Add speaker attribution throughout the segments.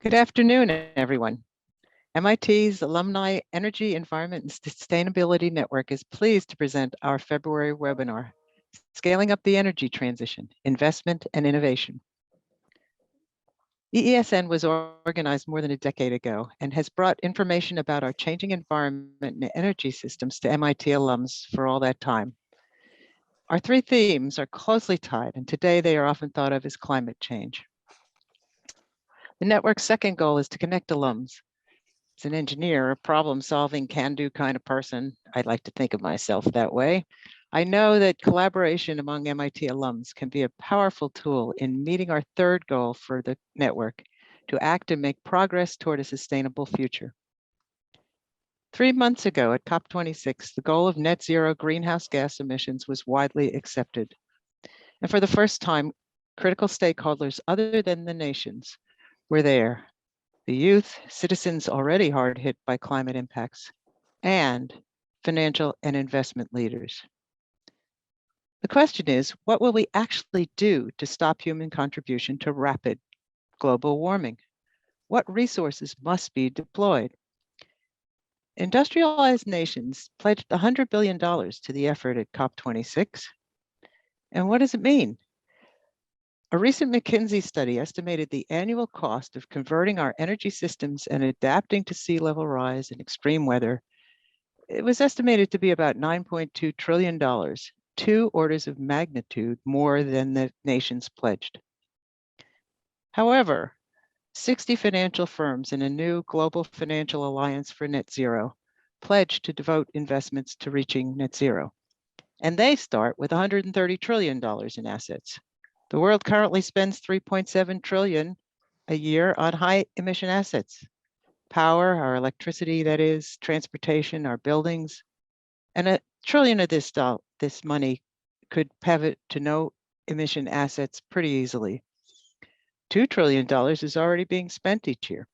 Speaker 1: Good afternoon, everyone. MIT's Alumni Energy, Environment, and Sustainability Network is pleased to present our February webinar, Scaling Up the Energy Transition, Investment and Innovation. EESN was organized more than a decade ago and has brought information about our changing environment and energy systems to MIT alums for all that time. Our three themes are closely tied, and today they are often thought of as climate change. The network's second goal is to connect alums. As an engineer, a problem-solving, can-do kind of person, I'd like to think of myself that way. I know that collaboration among MIT alums can be a powerful tool in meeting our third goal for the network, to act and make progress toward a sustainable future. 3 months ago at COP26, the goal of net zero greenhouse gas emissions was widely accepted. And for the first time, critical stakeholders other than the nations were there. The youth, citizens already hard hit by climate impacts, and financial and investment leaders. The question is, what will we actually do to stop human contribution to rapid global warming? What resources must be deployed? Industrialized nations pledged $100 billion to the effort at COP26. And what does it mean? A recent McKinsey study estimated the annual cost of converting our energy systems and adapting to sea level rise and extreme weather. It was estimated to be about $9.2 trillion, 2 orders of magnitude more than the nations pledged. However, 60 financial firms in a new global financial alliance for net zero pledged to devote investments to reaching net zero. And they start with $130 trillion in assets. The world currently spends $3.7 trillion a year on high emission assets. Power, our electricity, that is, transportation, our buildings. And $1 trillion of this money could pivot to no emission assets pretty easily. $2 trillion is already being spent each year.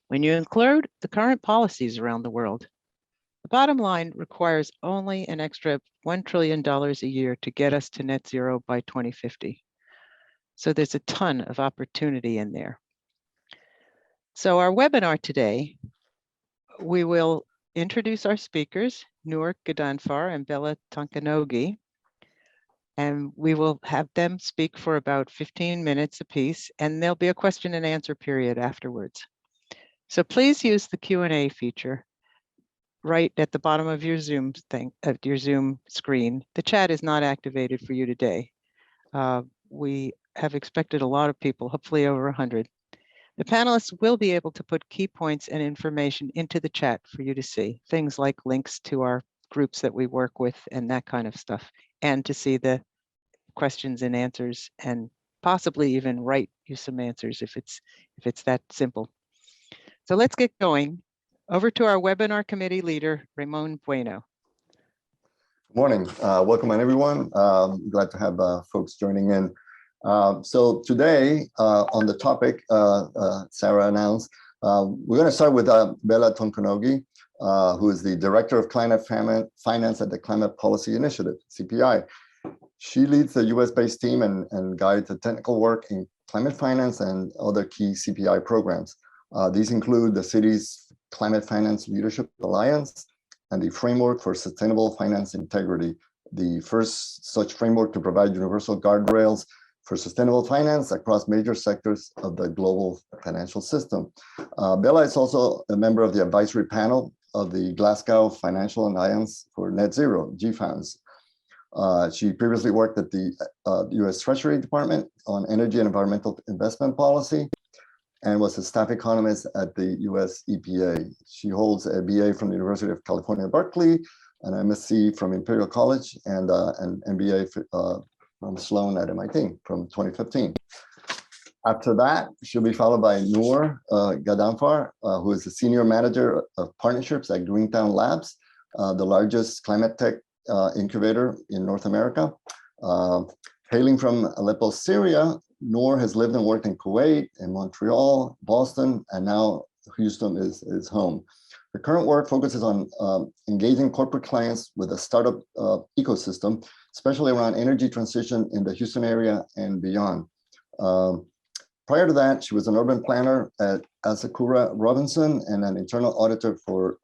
Speaker 1: When you include the current policies around the world, the bottom line requires only an extra $1 trillion a year to get us to net zero by 2050. So there's a ton of opportunity in there. So our webinar today, we will introduce our speakers, Noor Ghadhanfar and Bella Tonkanogy, and we will have them speak for about 15 minutes apiece, and there'll be a question and answer period afterwards. So please use the Q&A feature right at the bottom of your Zoom screen. The chat is not activated for you today. We have expected a lot of people, hopefully over 100. The panelists will be able to put key points and information into the chat for you to see, things like links to our groups that we work with and that kind of stuff, and to see the questions and answers, and possibly even write you some answers if it's that simple. So let's get going. Over to our webinar committee leader, Ramon Bueno.
Speaker 2: Good morning. Welcome everyone. Glad to have folks joining in. So today on the topic Sarah announced, we're going to start with Bella Tonkanogy, who is the Director of Climate Finance at the Climate Policy Initiative, CPI. She leads the US-based team and guides the technical work in climate finance and other key CPI programs. These include the city's Climate Finance Leadership Alliance and the Framework for Sustainable Finance Integrity, the first such framework to provide universal guardrails for sustainable finance across major sectors of the global financial system. Bella is also a member of the advisory panel of the Glasgow Financial Alliance for Net Zero, GFANZ. She previously worked at the US Treasury Department on energy and environmental investment policy, and was a staff economist at the US EPA. She holds a BA from the University of California, Berkeley, an MSc from Imperial College, and an MBA from Sloan at MIT from 2015. After that, she'll be followed by Noor Ghadhanfar, who is the Senior Manager of Partnerships at Greentown Labs, the largest climate tech incubator in North America. Hailing from Aleppo, Syria, Noor has lived and worked in Kuwait, in Montreal, Boston, and now Houston is home. Her current work focuses on engaging corporate clients with a startup ecosystem, especially around energy transition in the Houston area and beyond. Prior to that, she was an urban planner at Asakura Robinson and an internal auditor for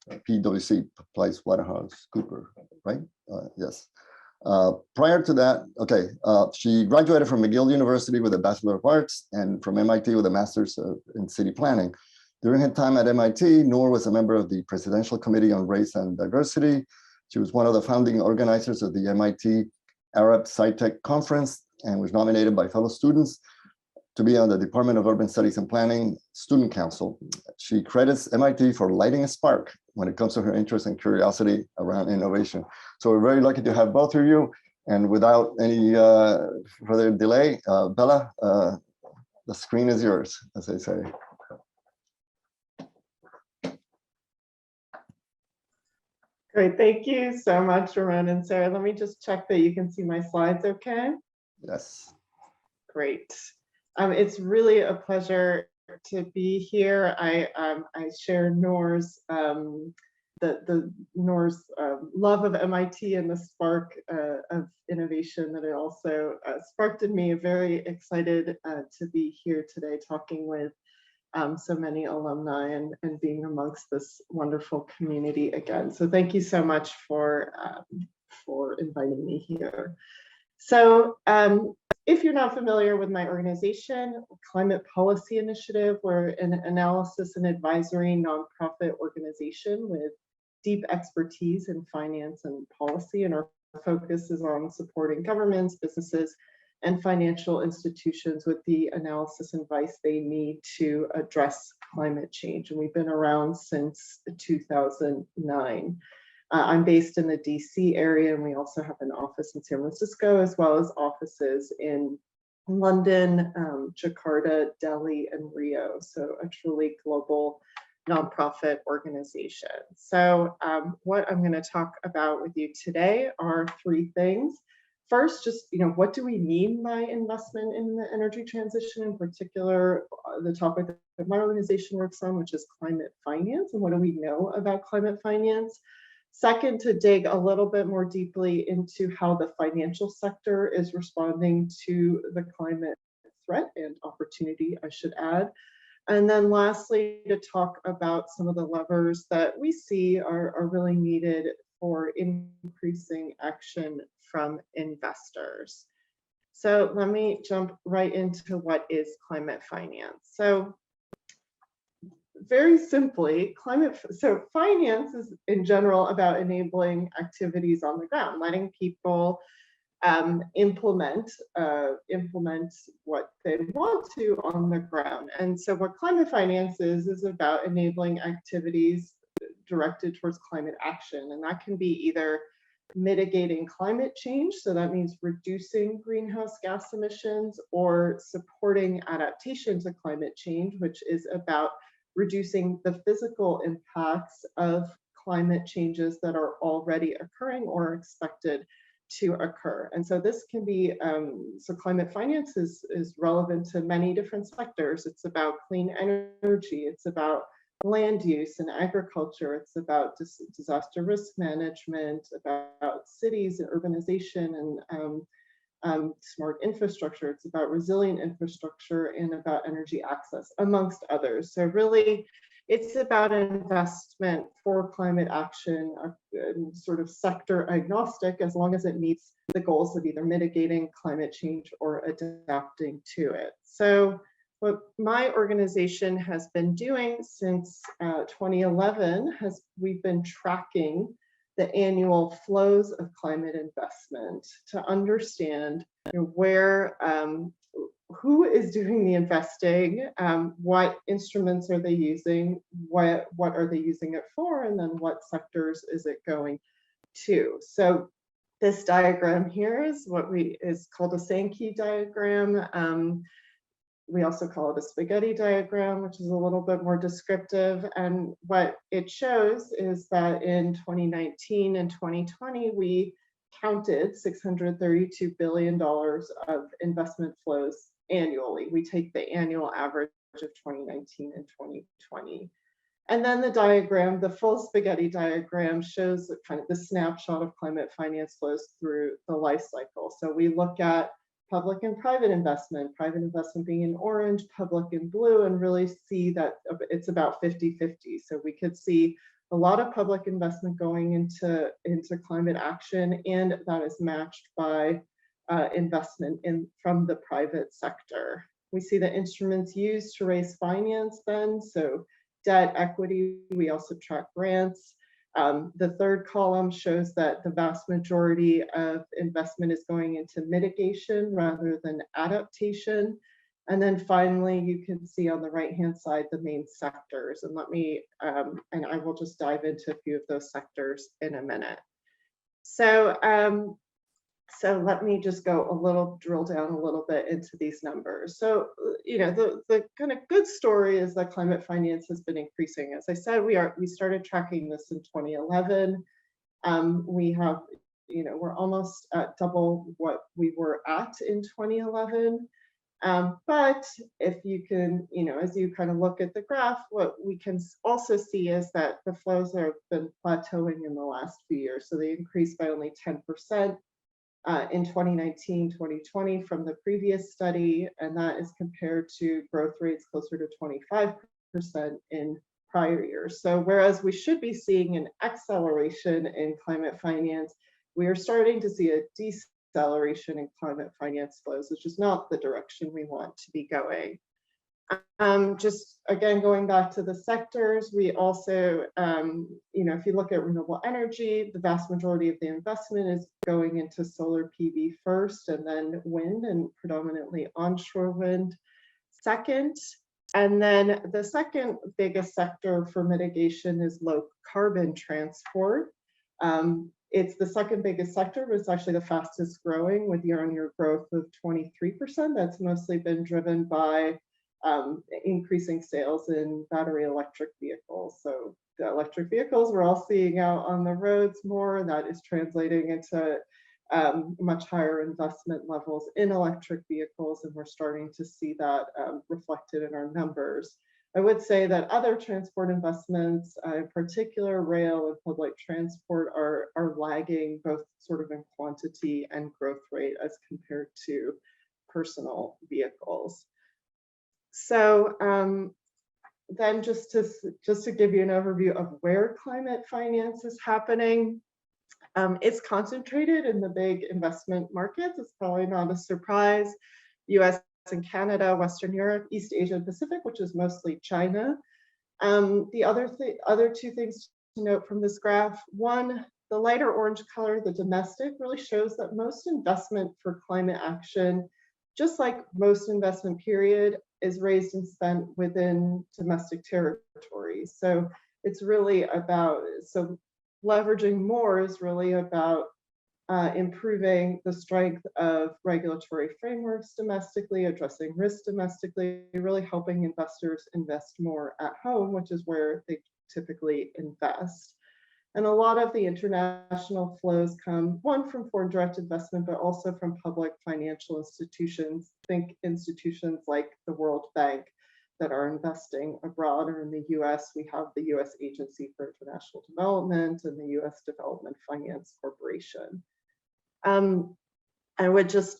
Speaker 2: PwC, PricewaterhouseCoopers, right? Yes. Prior to that, she graduated from McGill University with a Bachelor of Arts and from MIT with a Master's in City Planning. During her time at MIT, Noor was a member of the Presidential Committee on Race and Diversity. She was one of the founding organizers of the MIT Arab SciTech Conference and was nominated by fellow students to be on the Department of Urban Studies and Planning Student Council. She credits MIT for lighting a spark when it comes to her interest and curiosity around innovation. So we're very lucky to have both of you. And without any further delay, Bella, the screen is yours, as they say.
Speaker 3: Great, thank you so much, Ramon and Sarah. Let me just check that you can see my slides okay?
Speaker 2: Yes.
Speaker 3: Great. It's really a pleasure to be here. I share Noor's Noor's love of MIT and the spark of innovation that it also sparked in me. Very excited to be here today talking with so many alumni and being amongst this wonderful community again. So thank you so much for inviting me here. So if you're not familiar with my organization, Climate Policy Initiative, we're an analysis and advisory nonprofit organization with deep expertise in finance and policy, and our focus is on supporting governments, businesses, and financial institutions with the analysis and advice they need to address climate change. And we've been around since 2009. I'm based in the DC area, and we also have an office in San Francisco, as well as offices in London, Jakarta, Delhi, and Rio. So a truly global nonprofit organization. So what I'm going to talk about with you today are three things. First, just, what do we mean by investment in the energy transition? In particular, the topic that my organization works on, which is climate finance, and what do we know about climate finance? Second, to dig a little bit more deeply into how the financial sector is responding to the climate threat and opportunity, I should add. And then lastly, to talk about some of the levers that we see are really needed for increasing action from investors. So let me jump right into what is climate finance. So very simply, finance is in general about enabling activities on the ground, letting people implement what they want to on the ground. And so what climate finance is about enabling activities directed towards climate action. And that can be either mitigating climate change, so that means reducing greenhouse gas emissions, or supporting adaptation to climate change, which is about reducing the physical impacts of climate changes that are already occurring or expected to occur. And so this can be, so climate finance is relevant to many different sectors. It's about clean energy, it's about land use and agriculture, it's about disaster risk management, about cities and urbanization and smart infrastructure, it's about resilient infrastructure, and about energy access, amongst others. So really, it's about investment for climate action, sort of sector agnostic, as long as it meets the goals of either mitigating climate change or adapting to it. So what my organization has been doing since 2011 we've been tracking the annual flows of climate investment to understand where, who is doing the investing, what instruments are they using, what are they using it for, and then what sectors is it going to. So this diagram here is what is called a Sankey diagram. We also call it a spaghetti diagram, which is a little bit more descriptive. And what it shows is that in 2019 and 2020, we counted $632 billion of investment flows annually. We take the annual average of 2019 and 2020. And then the diagram, the full spaghetti diagram, shows kind of the snapshot of climate finance flows through the life cycle. So we look at public and private investment being in orange, public in blue, and really see that it's about 50-50. So we could see a lot of public investment going into climate action, and that is matched by investment from the private sector. We see the instruments used to raise finance then, so debt, equity, we also track grants. The third column shows that the vast majority of investment is going into mitigation rather than adaptation. And then finally, you can see on the right-hand side the main sectors. And and I will just dive into a few of those sectors in a minute. So, so let me just drill down a little bit into these numbers. So, the kind of good story is that climate finance has been increasing. As I said, we started tracking this in 2011. We have, we're almost at double what we were at in 2011. But if you can, as you kind of look at the graph, what we can also see is that the flows have been plateauing in the last few years. So they increased by only 10%. In 2019, 2020 from the previous study, and that is compared to growth rates closer to 25% in prior years. So whereas we should be seeing an acceleration in climate finance, we are starting to see a deceleration in climate finance flows, which is not the direction we want to be going. Just again, going back to the sectors, we also, if you look at renewable energy, the vast majority of the investment is going into solar PV first, and then wind, and predominantly onshore wind second. And then the second biggest sector for mitigation is low carbon transport. It's the second biggest sector, but it's actually the fastest growing with year-on-year growth of 23%. That's mostly been driven by increasing sales in battery electric vehicles. So the electric vehicles we're all seeing out on the roads more, that is translating into much higher investment levels in electric vehicles, and we're starting to see that reflected in our numbers. I would say that other transport investments, in particular rail and public transport, are lagging both sort of in quantity and growth rate as compared to personal vehicles. So then just to give you an overview of where climate finance is happening, it's concentrated in the big investment markets. It's probably not a surprise. US and Canada, Western Europe, East Asia and Pacific, which is mostly China. The other two things to note from this graph, one, the lighter orange color, the domestic, really shows that most investment for climate action, just like most investment period, is raised and spent within domestic territories. So it's really about, leveraging more is really about improving the strength of regulatory frameworks domestically, addressing risk domestically, really helping investors invest more at home, which is where they typically invest. And a lot of the international flows come, one, from foreign direct investment, but also from public financial institutions. Think institutions like the World Bank that are investing abroad, or in the US, we have the US Agency for International Development and the US Development Finance Corporation. I would just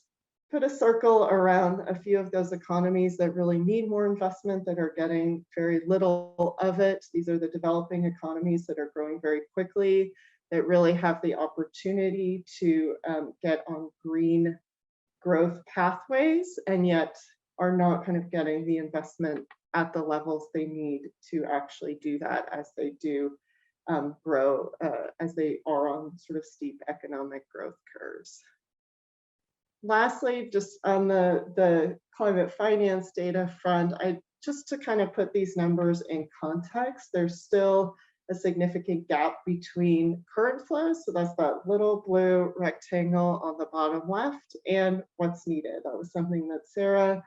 Speaker 3: put a circle around a few of those economies that really need more investment, that are getting very little of it. These are the developing economies that are growing very quickly, that really have the opportunity to get on green growth pathways, and yet are not kind of getting the investment at the levels they need to actually do that, as they do grow, as they are on sort of steep economic growth curves. Lastly, just on the climate finance data front, just to kind of put these numbers in context, there's still a significant gap between current flows, so that's that little blue rectangle on the bottom left, and what's needed. That was something that Sarah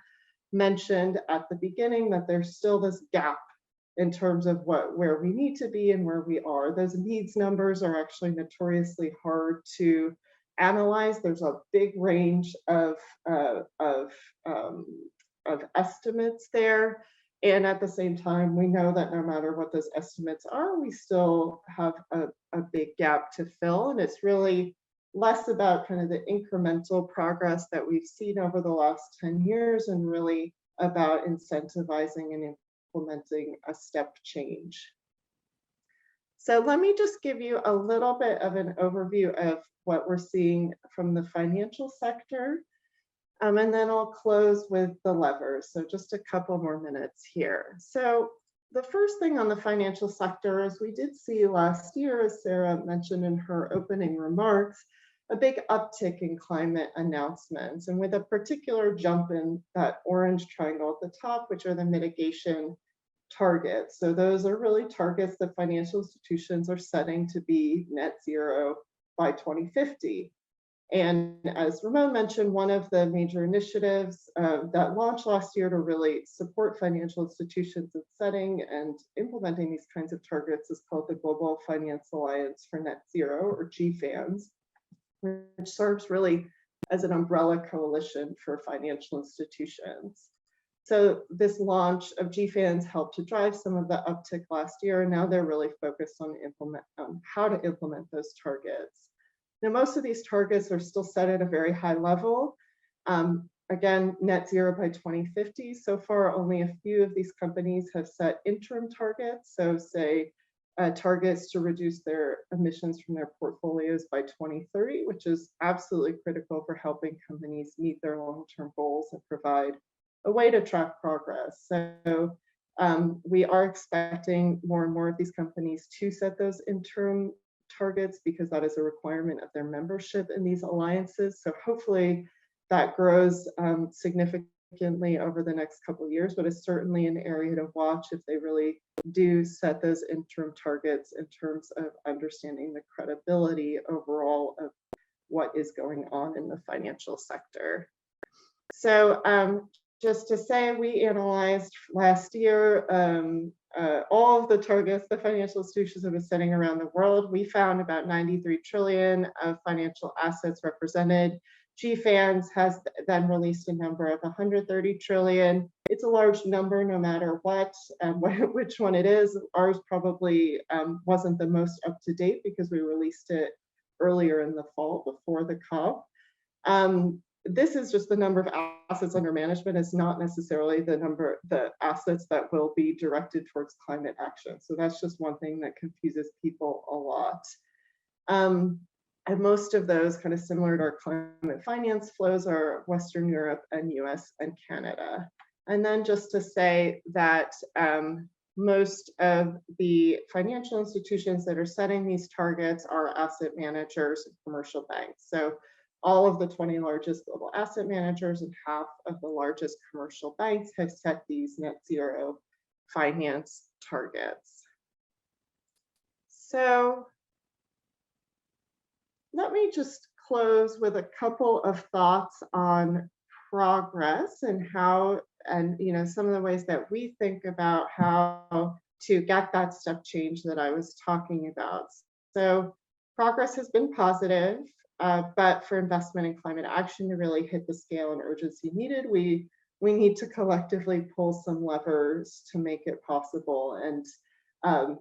Speaker 3: mentioned at the beginning, that there's still this gap in terms of where we need to be and where we are. Those needs numbers are actually notoriously hard to analyze. There's a big range of estimates there. And at the same time, we know that no matter what those estimates are, we still have a big gap to fill. And it's really less about kind of the incremental progress that we've seen over the last 10 years and really about incentivizing and implementing a step change. So let me just give you a little bit of an overview of what we're seeing from the financial sector. And then I'll close with the levers. So just a couple more minutes here. So the first thing on the financial sector is we did see last year, as Sarah mentioned in her opening remarks, a big uptick in climate announcements, and with a particular jump in that orange triangle at the top, which are the mitigation targets. So those are really targets that financial institutions are setting to be net zero by 2050. And as Ramon mentioned, one of the major initiatives that launched last year to really support financial institutions in setting and implementing these kinds of targets is called the Global Finance Alliance for Net Zero, or GFANZ, which serves really as an umbrella coalition for financial institutions. So this launch of GFANZ helped to drive some of the uptick last year, and now they're really focused on how to implement those targets. Now, most of these targets are still set at a very high level. Again, net zero by 2050. So far, only a few of these companies have set interim targets. So say targets to reduce their emissions from their portfolios by 2030, which is absolutely critical for helping companies meet their long-term goals and provide a way to track progress. So we are expecting more and more of these companies to set those interim targets because that is a requirement of their membership in these alliances. So hopefully that grows significantly over the next couple of years, but it's certainly an area to watch if they really do set those interim targets in terms of understanding the credibility overall of what is going on in the financial sector. So just to say, we analyzed last year all of the targets the financial institutions have been setting around the world. We found about 93 trillion of financial assets represented. GFANZ has then released a number of 130 trillion. It's a large number no matter what, which one it is. Ours probably wasn't the most up to date because we released it earlier in the fall before the COP. This is just the number of assets under management. It's not necessarily the assets that will be directed towards climate action. So that's just one thing that confuses people a lot. And most of those, kind of similar to our climate finance flows, are Western Europe and US and Canada. And then just to say that most of the financial institutions that are setting these targets are asset managers and commercial banks. So all of the 20 largest global asset managers and half of the largest commercial banks have set these net zero finance targets. So let me just close with a couple of thoughts on progress and how, and some of the ways that we think about how to get that step change that I was talking about. So progress has been positive. But for investment in climate action to really hit the scale and urgency needed, we need to collectively pull some levers to make it possible. And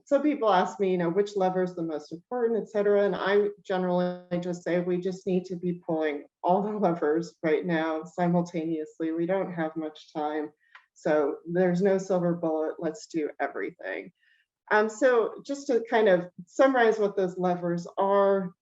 Speaker 3: some people ask me, which lever is the most important, et cetera. And I generally just say we just need to be pulling all the levers right now simultaneously. We don't have much time. So there's no silver bullet. Let's do everything. So just to kind of summarize what those levers are,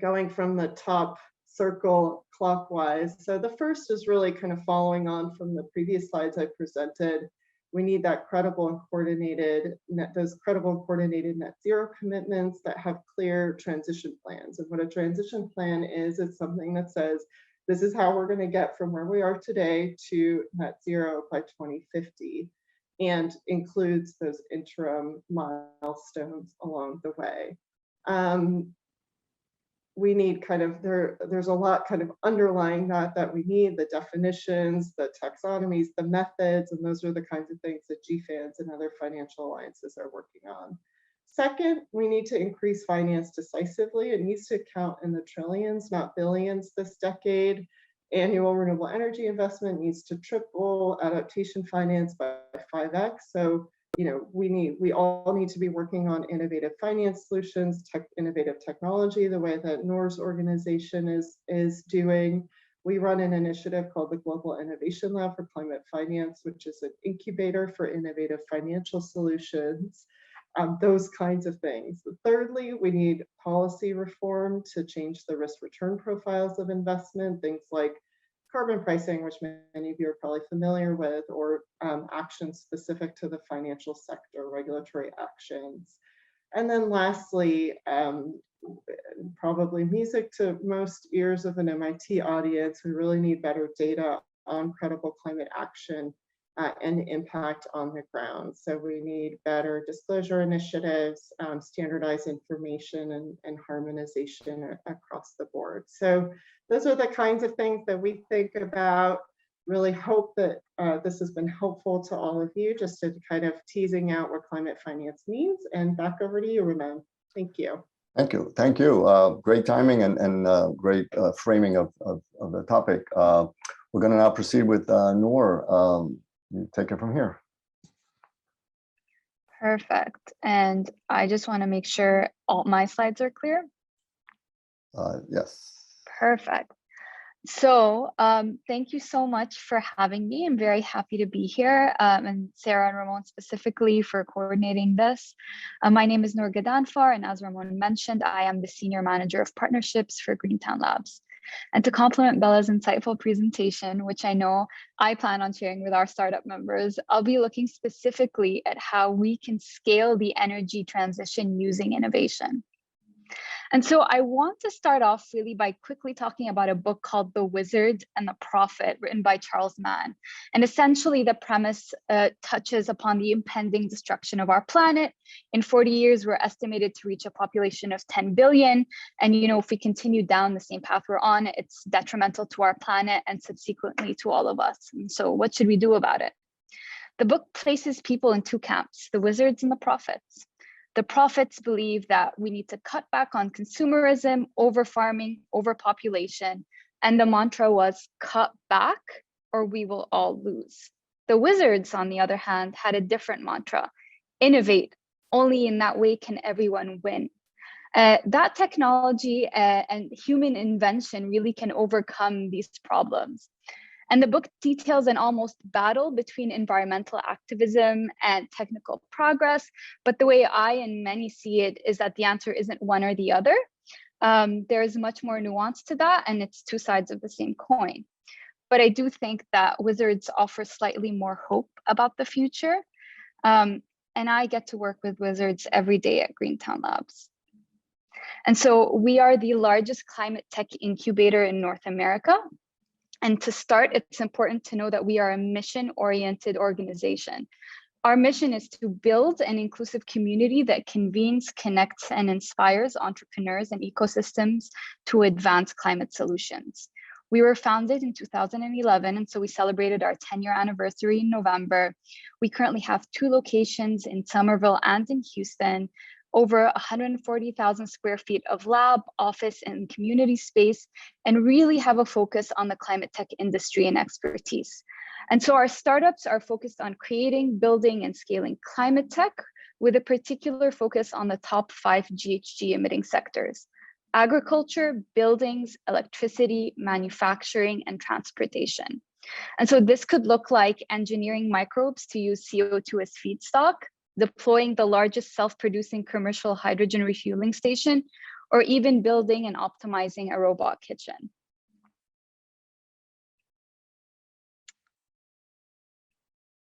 Speaker 3: going from the top circle clockwise. So the first is really kind of following on from the previous slides I presented. We need that credible and coordinated, those credible and coordinated net zero commitments that have clear transition plans. And what a transition plan is, it's something that says, this is how we're going to get from where we are today to net zero by 2050, and includes those interim milestones along the way. We need there's a lot kind of underlying that we need, the definitions, the taxonomies, the methods, and those are the kinds of things that GFANZ and other financial alliances are working on. Second, we need to increase finance decisively. It needs to count in the trillions, not billions this decade. Annual renewable energy investment needs to triple, adaptation finance by 5x. So we all need to be working on innovative finance solutions, innovative technology, the way that Noor's organization is doing. We run an initiative called the Global Innovation Lab for Climate Finance, which is an incubator for innovative financial solutions, those kinds of things. Thirdly, we need policy reform to change the risk return profiles of investment, things like carbon pricing, which many of you are probably familiar with, or actions specific to the financial sector, regulatory actions. And then lastly, probably music to most ears of an MIT audience, we really need better data on credible climate action and impact on the ground. So we need better disclosure initiatives, standardized information, and harmonization across the board. So those are the kinds of things that we think about. Really hope that this has been helpful to all of you, just to kind of teasing out what climate finance means. And back over to you, Ramon. Thank you.
Speaker 2: Thank you. Thank you. Great timing and great framing of the topic. We're going to now proceed with Noor. You take it from here.
Speaker 4: Perfect. And I just want to make sure all my slides are clear.
Speaker 2: Yes.
Speaker 4: Perfect. So thank you so much for having me. I'm very happy to be here, and Sarah and Ramon specifically for coordinating this. My name is Noor Ghadanfar, and as Ramon mentioned, I am the Senior Manager of Partnerships for Greentown Labs. And to complement Bella's insightful presentation, which I know I plan on sharing with our startup members, I'll be looking specifically at how we can scale the energy transition using innovation. And so I want to start off really by quickly talking about a book called The Wizard and the Prophet, written by Charles Mann. And essentially the premise touches upon the impending destruction of our planet. In 40 years, we're estimated to reach a population of 10 billion. And if we continue down the same path we're on, it's detrimental to our planet and subsequently to all of us. And so what should we do about it? The book places people in two camps, the wizards and the prophets. The prophets believe that we need to cut back on consumerism, over farming, overpopulation, and the mantra was cut back or we will all lose. The wizards, on the other hand, had a different mantra, innovate, only in that way can everyone win. That technology and human invention really can overcome these problems. And the book details an almost battle between environmental activism and technical progress. But the way I and many see it is that the answer isn't one or the other. There is much more nuance to that, and it's two sides of the same coin. But I do think that wizards offer slightly more hope about the future. And I get to work with wizards every day at Greentown Labs. And so we are the largest climate tech incubator in North America. And to start, it's important to know that we are a mission-oriented organization. Our mission is to build an inclusive community that convenes, connects, and inspires entrepreneurs and ecosystems to advance climate solutions. We were founded in 2011, and so we celebrated our 10-year anniversary in November. We currently have 2 locations in Somerville and in Houston, over 140,000 square feet of lab, office, and community space, and really have a focus on the climate tech industry and expertise. And so our startups are focused on creating, building, and scaling climate tech with a particular focus on the top 5 GHG emitting sectors: agriculture, buildings, electricity, manufacturing, and transportation. And so this could look like engineering microbes to use CO2 as feedstock, deploying the largest self-producing commercial hydrogen refueling station, or even building and optimizing a robot kitchen.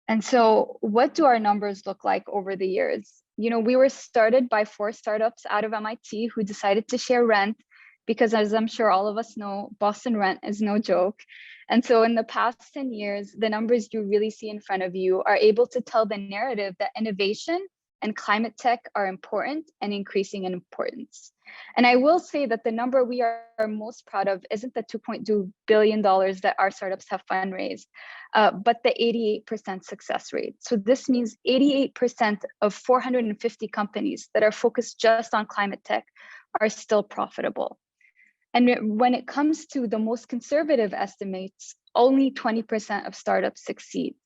Speaker 4: And so what do our numbers look like over the years? We were started by 4 startups out of MIT who decided to share rent because, as I'm sure all of us know, Boston rent is no joke. And so in the past 10 years, the numbers you really see in front of you are able to tell the narrative that innovation and climate tech are important and increasing in importance. And I will say that the number we are most proud of isn't the $2.2 billion that our startups have fundraised, but the 88% success rate. So this means 88% of 450 companies that are focused just on climate tech are still profitable. And when it comes to the most conservative estimates, only 20% of startups succeed.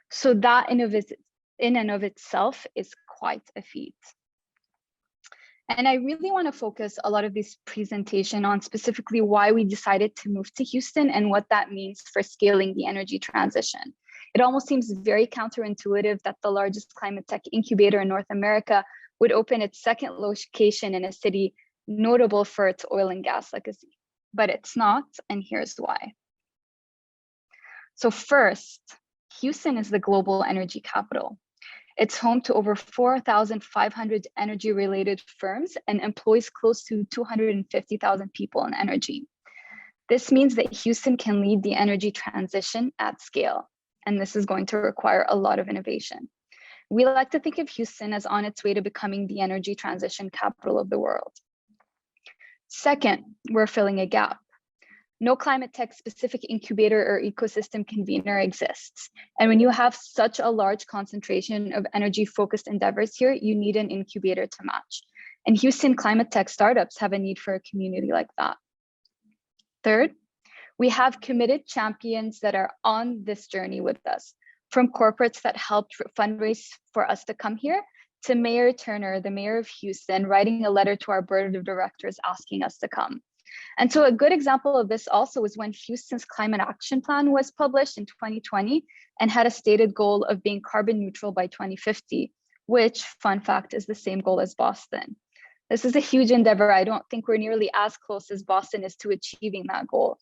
Speaker 4: So that in and of itself is quite a feat. And I really want to focus a lot of this presentation on specifically why we decided to move to Houston and what that means for scaling the energy transition. It almost seems very counterintuitive that the largest climate tech incubator in North America would open its second location in a city notable for its oil and gas legacy, but it's not, and here's why. So first, Houston is the global energy capital. It's home to over 4,500 energy-related firms and employs close to 250,000 people in energy. This means that Houston can lead the energy transition at scale, and this is going to require a lot of innovation. We like to think of Houston as on its way to becoming the energy transition capital of the world. Second, we're filling a gap. No climate tech specific incubator or ecosystem convener exists. And when you have such a large concentration of energy focused endeavors here, you need an incubator to match. And Houston climate tech startups have a need for a community like that. Third, we have committed champions that are on this journey with us, from corporates that helped fundraise for us to come here, to Mayor Turner, the mayor of Houston, writing a letter to our board of directors asking us to come. And so a good example of this also is when Houston's Climate Action Plan was published in 2020 and had a stated goal of being carbon neutral by 2050, which, fun fact, is the same goal as Boston. This is a huge endeavor. I don't think we're nearly as close as Boston is to achieving that goal,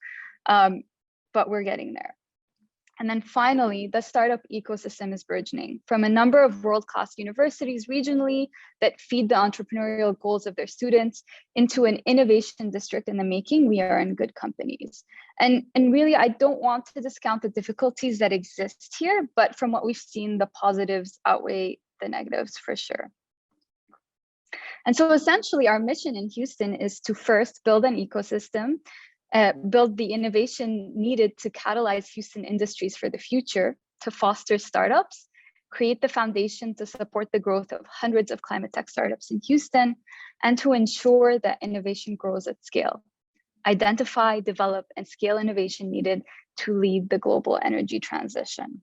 Speaker 4: but we're getting there. And then finally, the startup ecosystem is burgeoning from a number of world-class universities regionally that feed the entrepreneurial goals of their students into an innovation district in the making. We are in good companies. And really, I don't want to discount the difficulties that exist here, but from what we've seen, the positives outweigh the negatives for sure. And so essentially our mission in Houston is to first build an ecosystem, build the innovation needed to catalyze Houston industries for the future, to foster startups, create the foundation to support the growth of hundreds of climate tech startups in Houston, and to ensure that innovation grows at scale. Identify, develop, and scale innovation needed to lead the global energy transition.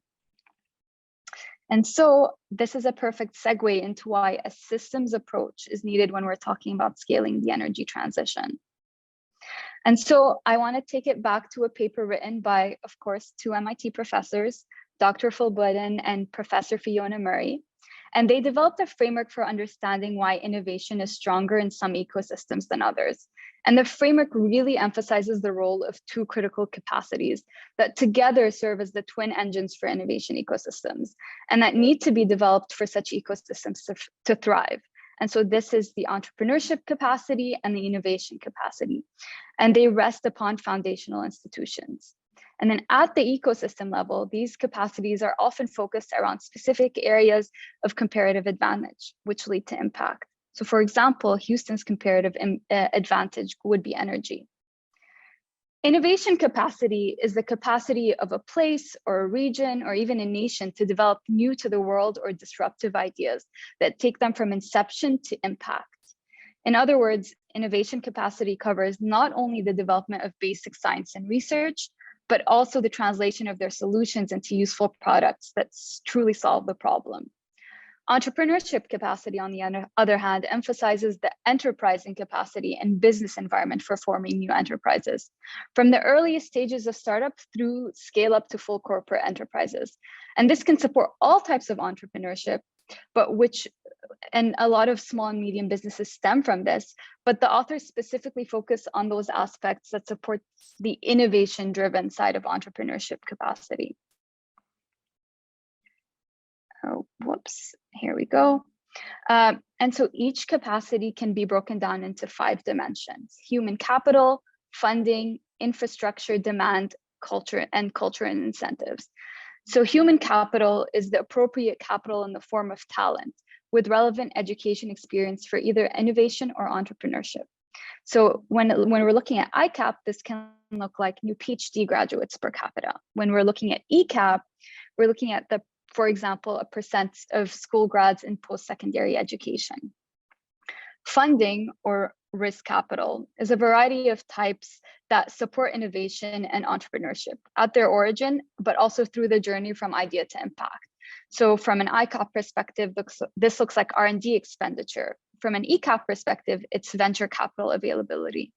Speaker 4: And so this is a perfect segue into why a systems approach is needed when we're talking about scaling the energy transition. And so I want to take it back to a paper written by, of course, two MIT professors, Dr. Phil Budden and Professor Fiona Murray. And they developed a framework for understanding why innovation is stronger in some ecosystems than others. And the framework really emphasizes the role of two critical capacities that together serve as the twin engines for innovation ecosystems, and that need to be developed for such ecosystems to thrive. And so this is the entrepreneurship capacity and the innovation capacity, and they rest upon foundational institutions. And then at the ecosystem level, these capacities are often focused around specific areas of comparative advantage, which lead to impact. So for example, Houston's comparative advantage would be energy. Innovation capacity is the capacity of a place or a region or even a nation to develop new to the world or disruptive ideas that take them from inception to impact. In other words, innovation capacity covers not only the development of basic science and research, but also the translation of their solutions into useful products that truly solve the problem. Entrepreneurship capacity, on the other hand, emphasizes the enterprising capacity and business environment for forming new enterprises, from the earliest stages of startup through scale up to full corporate enterprises. And this can support all types of entrepreneurship, and a lot of small and medium businesses stem from this, but the authors specifically focus on those aspects that support the innovation-driven side of entrepreneurship capacity. Oh, whoops, here we go. And so each capacity can be broken down into 5 dimensions: human capital, funding, infrastructure, demand, culture and incentives. So human capital is the appropriate capital in the form of talent with relevant education experience for either innovation or entrepreneurship. So when we're looking at ICAP, this can look like new PhD graduates per capita. When we're looking at ECAP, we're looking at for example, a percent of school grads in post-secondary education. Funding, or risk capital, is a variety of types that support innovation and entrepreneurship at their origin, but also through the journey from idea to impact. So from an ICOP perspective, this looks like R&D expenditure. From an ECAP perspective, it's venture capital availability.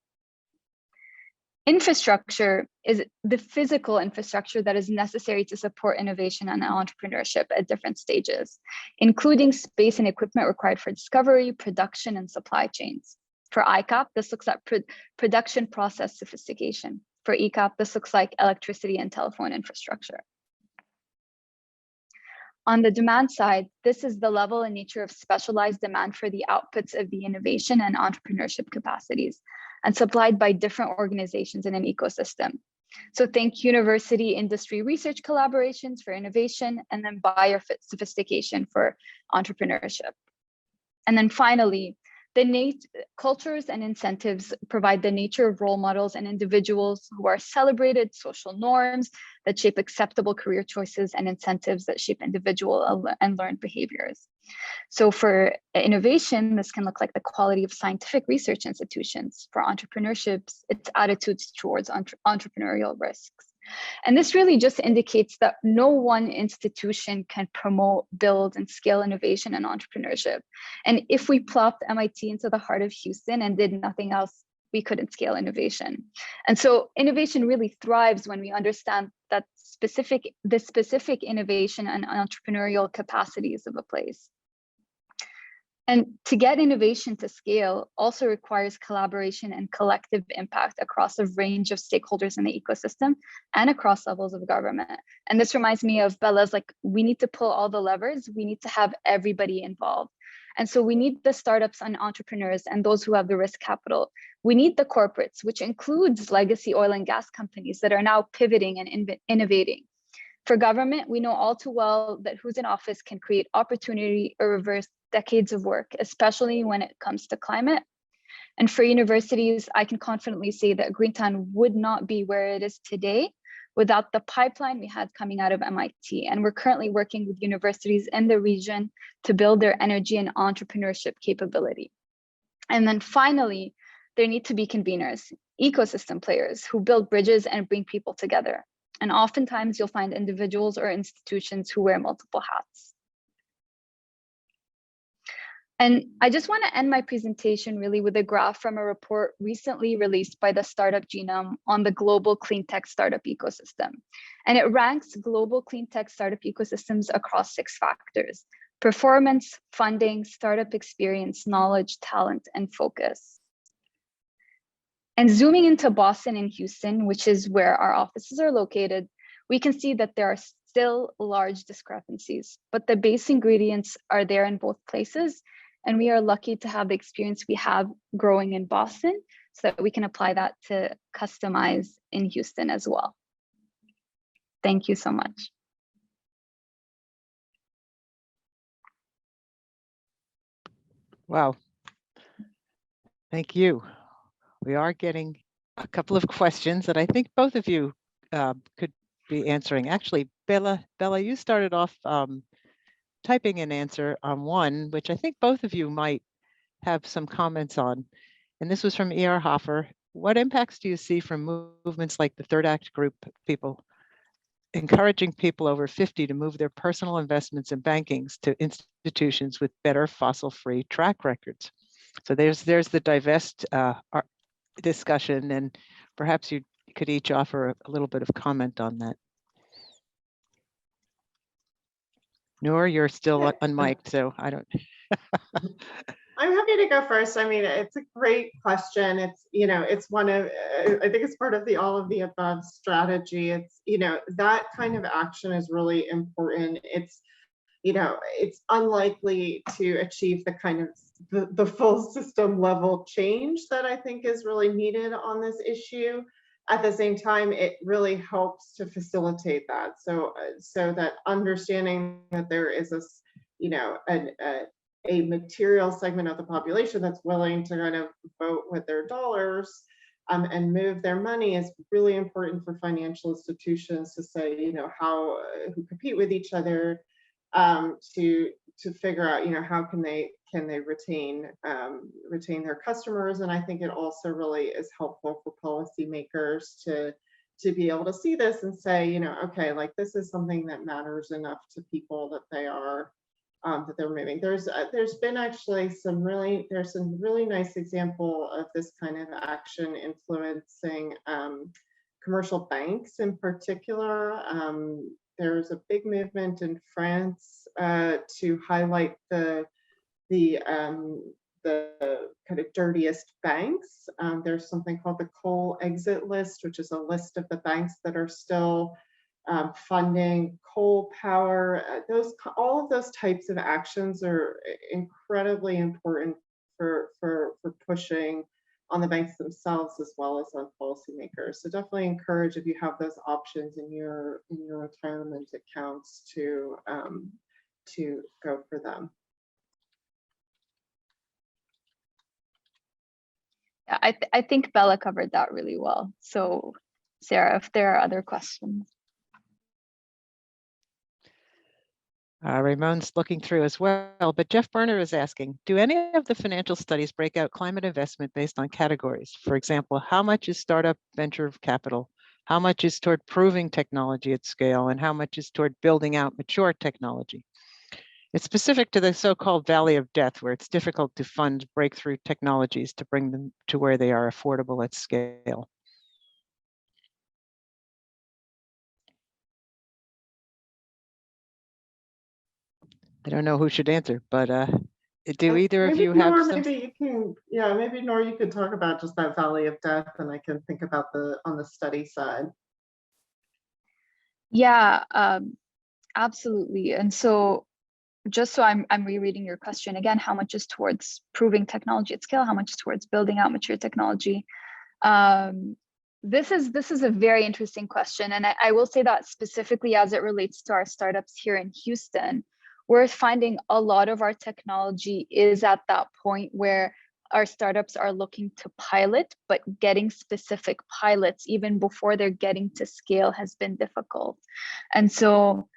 Speaker 4: Infrastructure is the physical infrastructure that is necessary to support innovation and entrepreneurship at different stages, including space and equipment required for discovery, production, and supply chains. For ICAP, this looks at production process sophistication. For ECAP, this looks like electricity and telephone infrastructure. On the demand side, this is the level and nature of specialized demand for the outputs of the innovation and entrepreneurship capacities, and supplied by different organizations in an ecosystem. So think university industry research collaborations for innovation, and then buyer sophistication for entrepreneurship. And then finally, the cultures and incentives provide the nature of role models and individuals who are celebrated, social norms that shape acceptable career choices, and incentives that shape individual and learned behaviors. So for innovation, this can look like the quality of scientific research institutions. For entrepreneurship, it's attitudes towards entrepreneurial risks. And this really just indicates that no one institution can promote, build, and scale innovation and entrepreneurship. And if we plopped MIT into the heart of Houston and did nothing else, we couldn't scale innovation. And so innovation really thrives when we understand that the specific innovation and entrepreneurial capacities of a place. And to get innovation to scale also requires collaboration and collective impact across a range of stakeholders in the ecosystem and across levels of government. And this reminds me of Bella's, like, we need to pull all the levers, we need to have everybody involved. And so we need the startups and entrepreneurs and those who have the risk capital. We need the corporates, which includes legacy oil and gas companies that are now pivoting and innovating. For government, we know all too well that who's in office can create opportunity or reverse decades of work, especially when it comes to climate. And for universities, I can confidently say that Greentown would not be where it is today without the pipeline we had coming out of MIT. And we're currently working with universities in the region to build their energy and entrepreneurship capability. And then finally, there need to be conveners, ecosystem players who build bridges and bring people together. And oftentimes you'll find individuals or institutions who wear multiple hats. And I just want to end my presentation really with a graph from a report recently released by the Startup Genome on the global clean tech startup ecosystem. And it ranks global clean tech startup ecosystems across 6 factors: performance, funding, startup experience, knowledge, talent, and focus. And zooming into Boston and Houston, which is where our offices are located, we can see that there are still large discrepancies, but the base ingredients are there in both places. And we are lucky to have the experience we have growing in Boston so that we can apply that to customize in Houston as well. Thank you so much.
Speaker 1: Wow. Thank you. We are getting a couple of questions that I think both of you could be answering. Actually, Bella, you started off typing an answer on one, which I think both of you might have some comments on. And this was from E.R. Hoffer. What impacts do you see from movements like the Third Act Group people, encouraging people over 50 to move their personal investments and bankings to institutions with better fossil-free track records? So there's the divest discussion, and perhaps you could each offer a little bit of comment on that. Noor, you're still unmiked, so I don't.
Speaker 3: I'm happy to go first. I mean, it's a great question. It's, it's one of, I think it's part of the all of the above strategy. It's, that kind of action is really important. It's, it's unlikely to achieve the kind of the full system level change that I think is really needed on this issue. At the same time, it really helps to facilitate that. So that understanding that there is this, a material segment of the population that's willing to kind of vote with their dollars and move their money is really important for financial institutions to say, who compete with each other, to figure out, how can they retain their customers. And I think it also really is helpful for policymakers to to be able to see this and say, you know, okay, like this is something that matters enough to people that they are that they're moving. There's been actually some really nice example of this kind of action influencing commercial banks in particular. There's a big movement in France to highlight the kind of dirtiest banks. There's something called the coal exit list, which is a list of the banks that are still funding coal power. All of those types of actions are incredibly important for pushing on the banks themselves as well as on policymakers. So definitely encourage, if you have those options in your retirement accounts, to go for them.
Speaker 4: Yeah, I think Bella covered that really well. So Sarah, if there are other questions.
Speaker 1: Ramon's looking through as well, but Jeff Berner is asking, do any of the financial studies break out climate investment based on categories? For example, how much is startup venture capital? How much is toward proving technology at scale? And how much is toward building out mature technology? It's specific to the so-called valley of death, where it's difficult to fund breakthrough technologies to bring them to where they are affordable at scale. I don't know who should answer, but do either of you have some?
Speaker 3: Maybe you can, yeah, maybe Nora, you could talk about just that valley of death, and I can think about on the study side.
Speaker 4: Yeah, absolutely. And so just so I'm rereading your question again, how much is towards proving technology at scale? How much is towards building out mature technology? This is a very interesting question. And I will say that specifically as it relates to our startups here in Houston, we're finding a lot of our technology is at that point where our startups are looking to pilot, but getting specific pilots even before they're getting to scale has been difficult. And so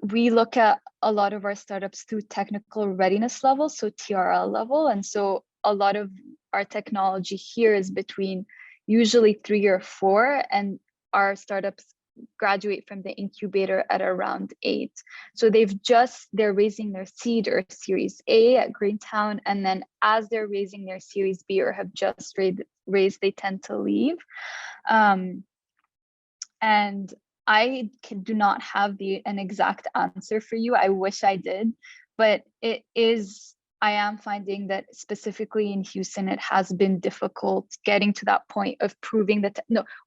Speaker 4: we look at a lot of our startups through technical readiness level, so TRL level. And so a lot of our technology here is between usually 3 or 4, and our startups graduate from the incubator at around 8. So they're raising their seed or Series A at Greentown, and then as they're raising their Series B or have just raised, they tend to leave. And I do not have an exact answer for you. I wish I did, but I am finding that specifically in Houston, it has been difficult getting to that point of proving that,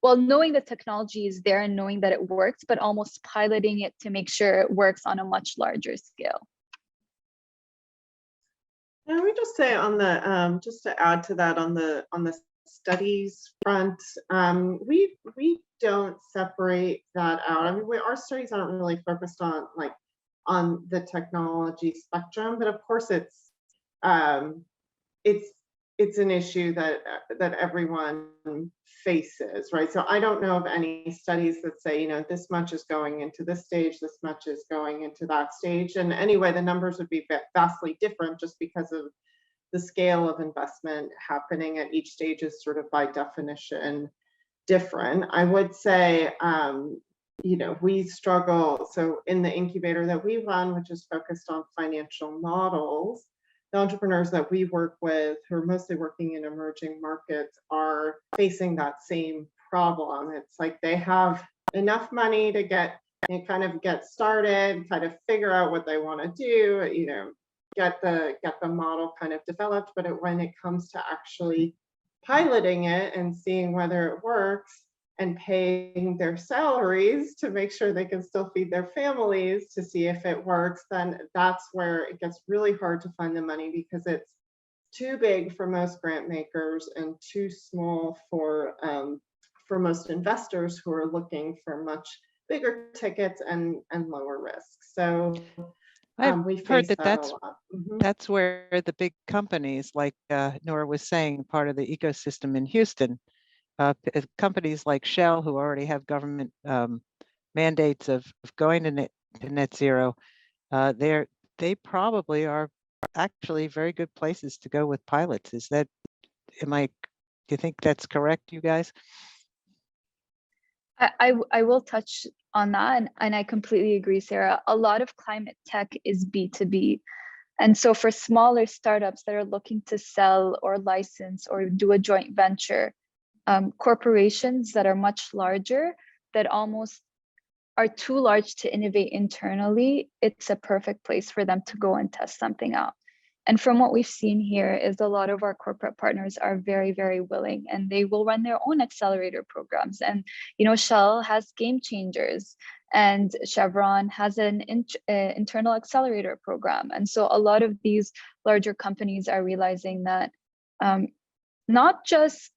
Speaker 4: knowing the technology is there and knowing that it works, but almost piloting it to make sure it works on a much larger scale.
Speaker 3: And we just say on the, just to add to that, on the studies front, we don't separate that out. I mean, our studies aren't really focused on the technology spectrum, but of course it's an issue that everyone faces, right? So I don't know of any studies that say, you know, this much is going into this stage, this much is going into that stage. And anyway, the numbers would be vastly different just because of the scale of investment happening at each stage is sort of by definition different. I would say, you know, we struggle. So in the incubator that we run, which is focused on financial models, the entrepreneurs that we work with, who are mostly working in emerging markets, are facing that same problem. It's like they have enough money to get started, kind of figure out what they want to do, you know, get the model kind of developed, but when it comes to actually piloting it and seeing whether it works and paying their salaries to make sure they can still feed their families to see if it works, then that's where it gets really hard to find the money, because it's too big for most grant makers and too small for most investors who are looking for much bigger tickets and lower risk. So
Speaker 1: I've heard that
Speaker 3: a lot.
Speaker 1: That's where the big companies, like Nora was saying, part of the ecosystem in Houston, companies like Shell, who already have government mandates of going to net zero, they probably are actually very good places to go with pilots. Do you think that's correct, you guys?
Speaker 4: I will touch on that, and I completely agree, Sarah. A lot of climate tech is B2B. And so for smaller startups that are looking to sell or license or do a joint venture, corporations that are much larger, that almost are too large to innovate internally, it's a perfect place for them to go and test something out. And from what we've seen here is a lot of our corporate partners are very, very willing, and they will run their own accelerator programs. And, you know, Shell has Game Changers, and Chevron has an internal accelerator program. And so a lot of these larger companies are realizing that not just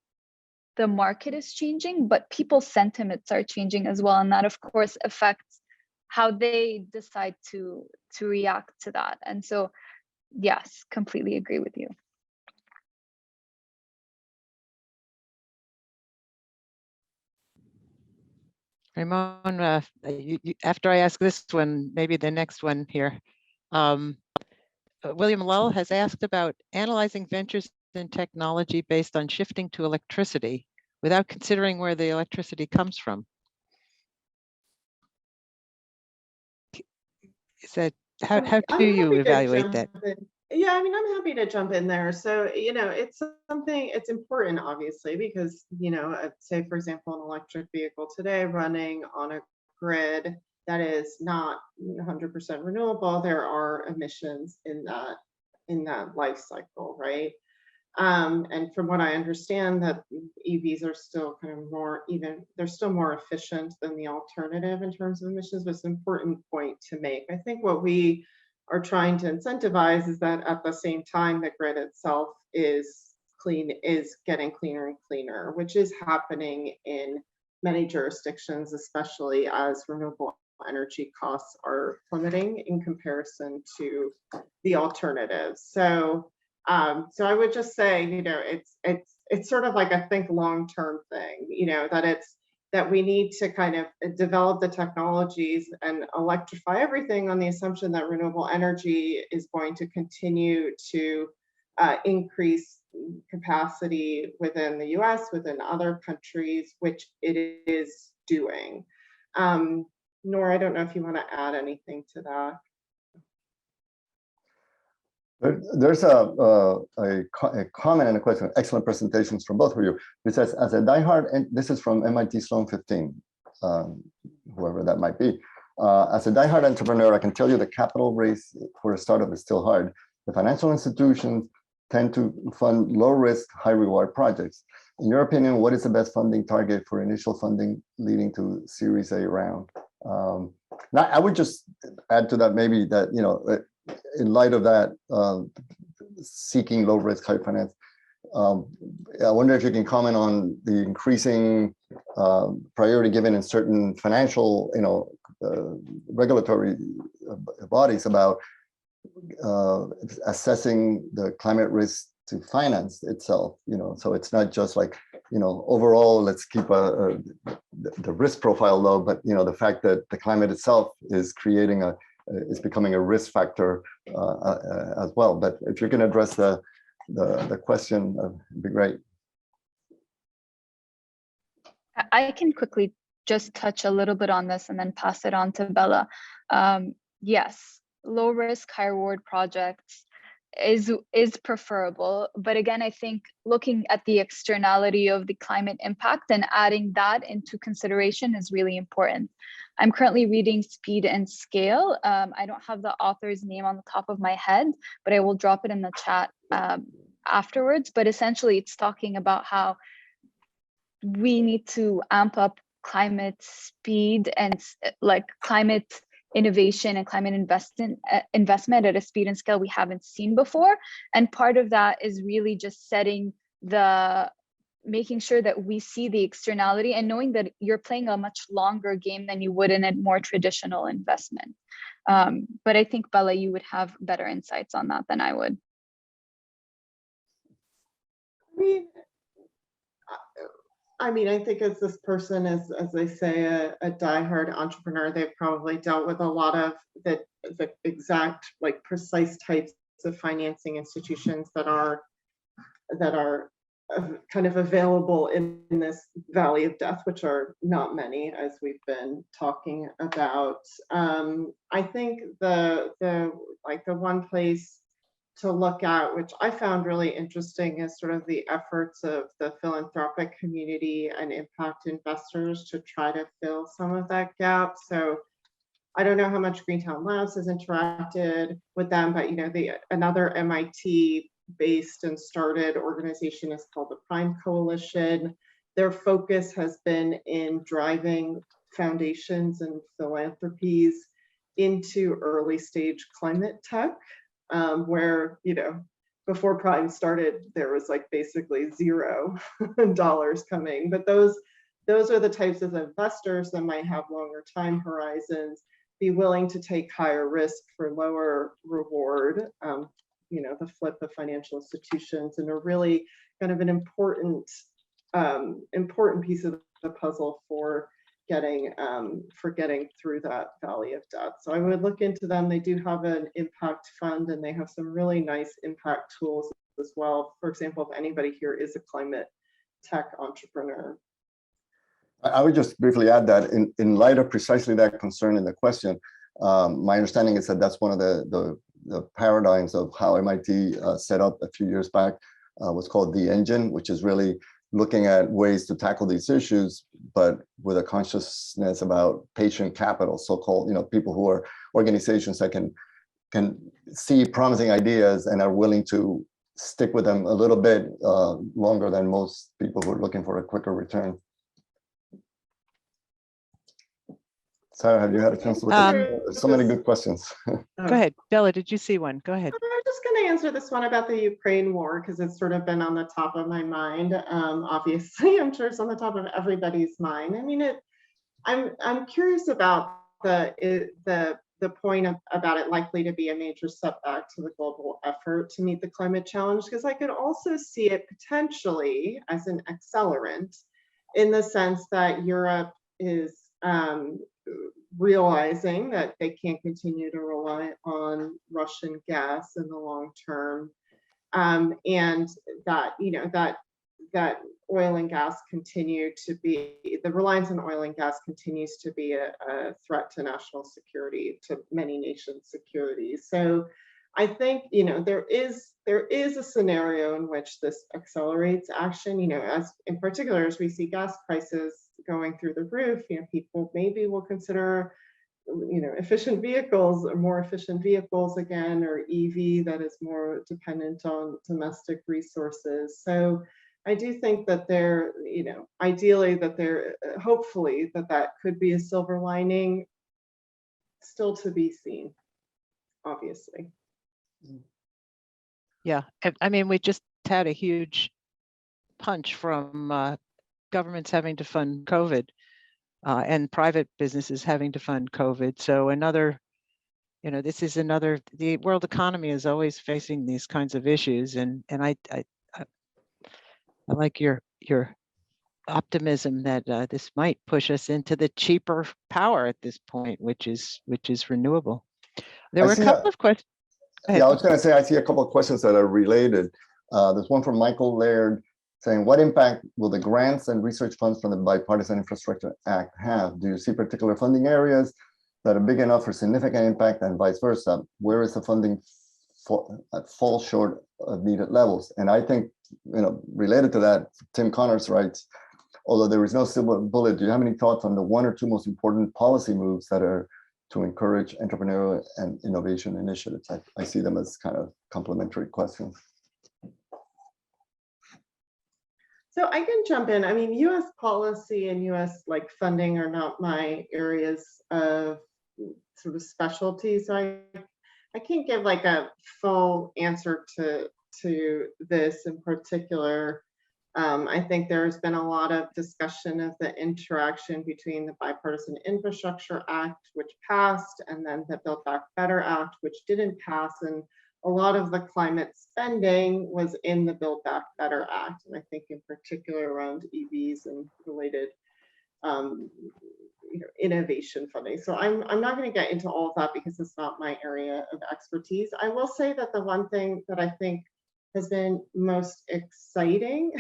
Speaker 4: the market is changing, but people's sentiments are changing as well. And that, of course, affects how they decide to react to that. And so, yes, completely agree with you.
Speaker 1: Ramon, after I ask this one, maybe the next one here. William Lull has asked about analyzing ventures in technology based on shifting to electricity without considering where the electricity comes from. Is that how
Speaker 3: I'm
Speaker 1: do you
Speaker 3: happy to
Speaker 1: evaluate that?
Speaker 3: jump in. Yeah, I mean, I'm happy to jump in there. So, you know, it's something, it's important, obviously, because, you know, say, for example, an electric vehicle today running on a grid that is not 100% renewable, there are emissions in that life cycle, right? And from what I understand, that EVs are still kind of more they're still more efficient than the alternative in terms of emissions, but it's an important point to make. I think what we are trying to incentivize is that at the same time, the grid itself is getting cleaner and cleaner, which is happening in many jurisdictions, especially as renewable energy costs are plummeting in comparison to the alternatives. So I would just say, you know, it's sort of like a think long-term thing, you know, that we need to kind of develop the technologies and electrify everything on the assumption that renewable energy is going to continue to increase capacity within the US, within other countries, which it is doing. Nora, I don't know if you want to add anything to that.
Speaker 2: There's a comment and a question. Excellent presentations from both of you. It says, as a diehard, and this is from MIT Sloan 15, whoever that might be. As a diehard entrepreneur, I can tell you the capital raise for a startup is still hard. The financial institutions tend to fund low risk, high reward projects. In your opinion, what is the best funding target for initial funding leading to Series A round? Now, I would just add to that maybe that, you know, in light of that, seeking low risk, high finance, I wonder if you can comment on the increasing priority given in certain financial, you know, regulatory bodies about assessing the climate risk to finance itself, you know, so it's not just like, you know, overall, let's keep the risk profile low, but, you know, the fact that the climate itself is creating is becoming a risk factor as well. But if you can address the question, it'd be great.
Speaker 4: I can quickly just touch a little bit on this and then pass it on to Bella. Yes, low risk, high reward projects is preferable. But again, I think looking at the externality of the climate impact and adding that into consideration is really important. I'm currently reading Speed and Scale. I don't have the author's name on the top of my head, but I will drop it in the chat afterwards. But essentially, it's talking about how we need to amp up climate speed and like climate innovation and climate investment at a speed and scale we haven't seen before. And part of that is really just making sure that we see the externality and knowing that you're playing a much longer game than you would in a more traditional investment. But I think, Bella, you would have better insights on that than I would.
Speaker 3: I mean, I think as this person is, as they say, a diehard entrepreneur, they've probably dealt with a lot of the exact, like, precise types of financing institutions that are kind of available in this valley of death, which are not many, as we've been talking about. I think the one place to look at, which I found really interesting, is sort of the efforts of the philanthropic community and impact investors to try to fill some of that gap. So I don't know how much Greentown Labs has interacted with them, but another MIT based and started organization is called the Prime Coalition. Their focus has been in driving foundations and philanthropies into early stage climate tech, where, before Prime started, there was like basically $0 coming. But those are the types of investors that might have longer time horizons, be willing to take higher risk for lower reward, the flip of financial institutions, and are really kind of an important piece of the puzzle for getting through that valley of death. So I would look into them. They do have an impact fund, and they have some really nice impact tools as well. For example, if anybody here is a climate tech entrepreneur.
Speaker 2: I would just briefly add that in light of precisely that concern in the question, my understanding is that that's one of the paradigms of how MIT set up a few years back, what's called the engine, which is really looking at ways to tackle these issues, but with a consciousness about patient capital, so-called, people who are organizations that can see promising ideas and are willing to stick with them a little bit longer than most people who are looking for a quicker return. Sarah, have you had a chance to look at There's so many good questions.
Speaker 1: Go ahead, Bella, did you see one? Go ahead.
Speaker 3: I'm just going to answer this one about the Ukraine war, because it's sort of been on the top of my mind. Obviously, I'm sure it's on the top of everybody's mind. I mean, I'm curious about the point about it likely to be a major setback to the global effort to meet the climate challenge, because I could also see it potentially as an accelerant, in the sense that Europe is realizing that they can't continue to rely on Russian gas in the long term, and that that oil and gas continue to be, the reliance on oil and gas continues to be a threat to national security, to many nations' security. So I think there is a scenario in which this accelerates action. As in particular, as we see gas prices going through the roof, people maybe will consider efficient vehicles, or more efficient vehicles again, or EV that is more dependent on domestic resources. So I do think that there, ideally that there, hopefully that could be a silver lining, still to be seen, obviously.
Speaker 1: Yeah, I mean, we just had a huge punch from governments having to fund COVID and private businesses having to fund COVID. So another, this is another, the world economy is always facing these kinds of issues. And I like your optimism that this might push us into the cheaper power at this point, which is renewable. There were a couple of questions.
Speaker 2: Yeah, I was going to say, I see a couple of questions that are related. There's one from Michael Laird saying, what impact will the grants and research funds from the Bipartisan Infrastructure Act have? Do you see particular funding areas that are big enough for significant impact, and vice versa? Where is the funding fall short of needed levels? And I think, related to that, Tim Connors writes, although there is no silver bullet, do you have any thoughts on the one or two most important policy moves that are to encourage entrepreneurial and innovation initiatives? I see them as kind of complementary questions.
Speaker 3: So I can jump in. I mean, U.S. policy and U.S. funding are not my areas of sort of specialty. So I can't give a full answer to this in particular. I think there's been a lot of discussion of the interaction between the Bipartisan Infrastructure Act, which passed, and then the Build Back Better Act, which didn't pass. And a lot of the climate spending was in the Build Back Better Act, and I think in particular around EVs and related innovation funding. So I'm not going to get into all of that because it's not my area of expertise. I will say that the one thing that I think has been most exciting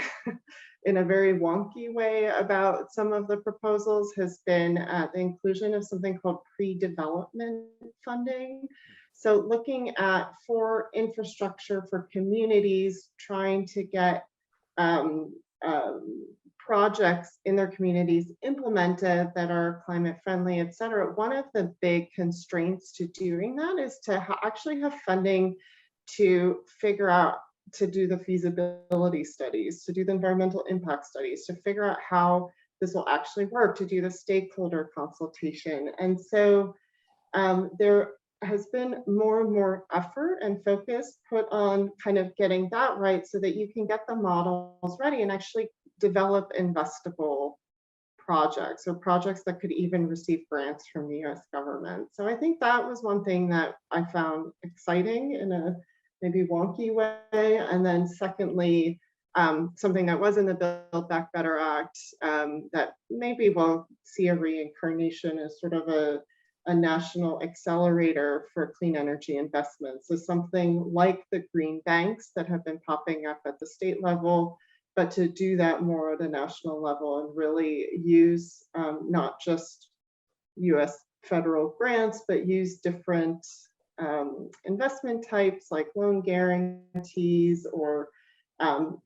Speaker 3: in a very wonky way about some of the proposals has been the inclusion of something called pre-development funding. So looking at for infrastructure for communities, trying to get projects in their communities implemented that are climate friendly, et cetera. One of the big constraints to doing that is to actually have funding to figure out, to do the feasibility studies, to do the environmental impact studies, to figure out how this will actually work, to do the stakeholder consultation. And so there has been more and more effort and focus put on kind of getting that right so that you can get the models ready and actually develop investable projects or projects that could even receive grants from the US government. So I think that was one thing that I found exciting in a maybe wonky way. And then secondly, something that was in the Build Back Better Act that maybe we'll see a reincarnation as sort of a national accelerator for clean energy investments. So something like the green banks that have been popping up at the state level, but to do that more at a national level and really use not just US federal grants, but use different investment types like loan guarantees or